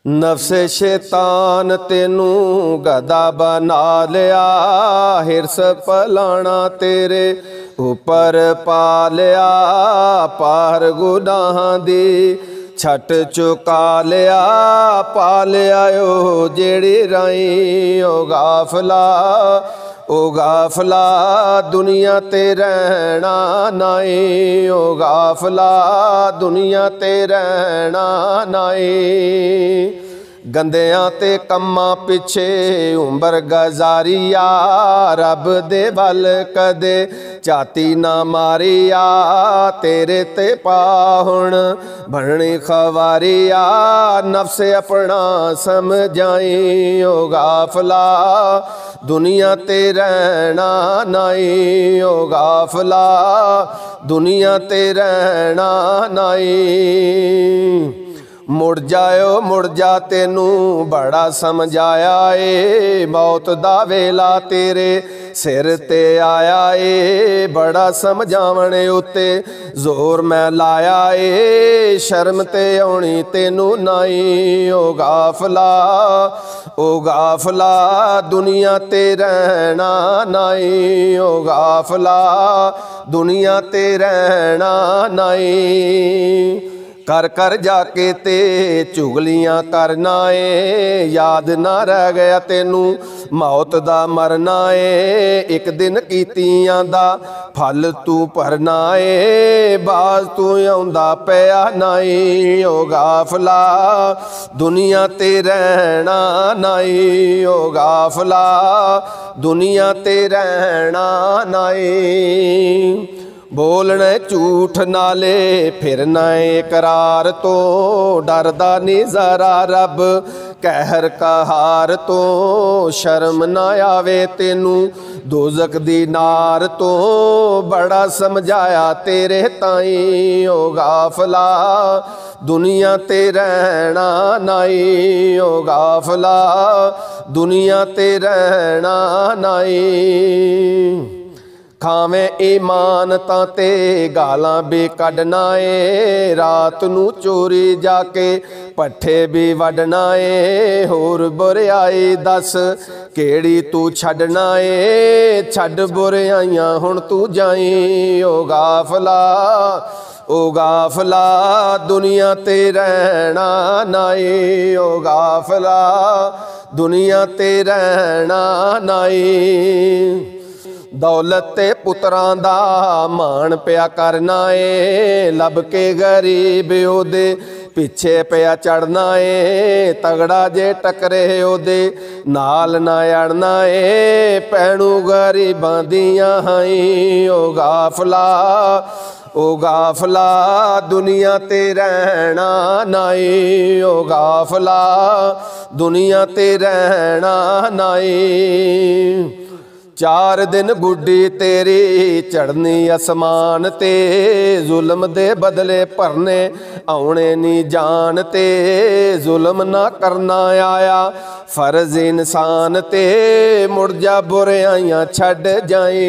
नफ्से शैतान तेनू गदा बना लिया, हिरस पलाना तेरे उपर पा लिया। पार गुनाहां दी छट चुका लिया, पा लिया ओ जेड़ी राई ओ गाफला दुनिया ते रहना नाई। ओ गाफला दुनिया ते रहना नाई। गंदियां ते कम्मां पिछे उम्र गजारिया, रब दे वल कदे झाती ना मारिया। तेरे ते पा हुण बननी खवारिया, नफ्स अपना समझाई। ओ गाफला दुनिया ते रहना नाई। ओ गाफला दुनिया ते रहना नाई। मुड़ जा तेनू बड़ा समझाया ए, मौत दा वेला तेरे सिर ते आया ए। बड़ा समझावने उत्ते जोर मैं लाया ए, शर्म ते आउणी तेनू नाई। ओ गाफला दुनिया ते रहना नाई। ओ गाफला दुनिया ते रहना नाई। कर कर जाके ते चुगलियां करना ए, याद ना रह गया तेनू मौत दा मरना ए। एक दिन कीतियां दा फल तू भरना ए, बाज तू आउंदा पिया नाई। ओ गाफला दुनिया ते रहना नाई। ओ गाफला दुनिया ते रहना नाई। बोलना झूठ नाले फिरना इकरार तो, डरदा नहीं जरा रब कहर कहार तो। शर्म ना आवे तेनू दोजक दी नार तो, बड़ा समझाया तेरे ताई। ओ गाफला दुनिया ते रहना नाई। ओ गाफला दुनिया ते रहना नाई। खावें ईमान तां गालां भी कढना ए, रात नू चोरी जाके पट्ठे भी वढना ए। होर बुराई दस केड़ी तू छड्डना ए, छड्ड बुराइयां हुण तू जाई। ओ गाफला दुनिया ते रहना नाई। ओ गाफला दुनिया ते रहना नाई। दौलत ते पुत्रां दा मान पिया करना ए, लब के गरीब ओदे पिछे पिया चढ़ना ए। तगड़ा जे टकरे ओदे नाल ना अड़ना ए, पैणू गरीबां दियां हाई। ओ गाफला दुनिया ते रहना नाई। ओ गाफला दुनिया ते रहना नाई। चार दिन बुढ़ी तेरी चढ़नी आसमान ते, जुल्म दे बदले भरने आने नी जान ते। जुल्म ना करना आया फर्ज इंसान ते, मुड़ जा बुराइयां छड़ जाई।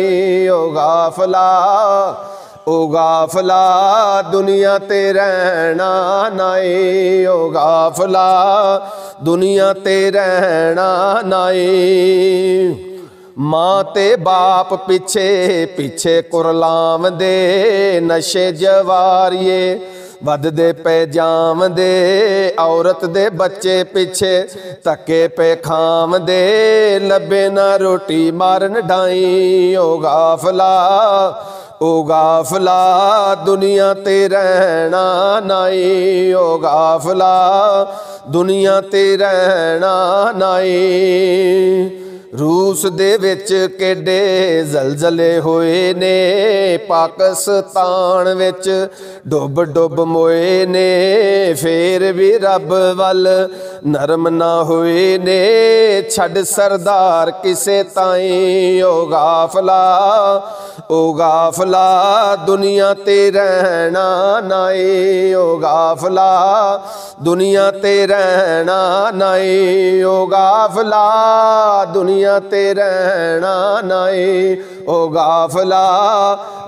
ओ गाफला दुनिया ते रहना नाई। ओ गाफला दुनिया ते रहना नाई। मां ते बाप पिछे पिछे कुरलाम दे, नशे जवारिए वधदे पे जाम दे। औरत दे बच्चे पिछे धक्के पे खाम दे, लबे ना रोटी मारन ढाई। ओ गाफला दुनिया ते रहना नाई। ओ गाफला दुनिया ते रहना नाई। रूस दे विच केडे जलजले होए ने, पाकिस्तान विच डुब डुब मोए ने। फेर भी रब वल नरम ना होए ने, छड़ सरदार किसे ताई। ओ गाफला दुनिया ते रहना नाई। ओ गाफला दुनिया ते रहना नाई। ओ गाफला दुनिया ते रहना नाई। ओ गाफला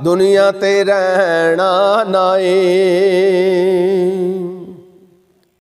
दुनिया ते रहना नाई।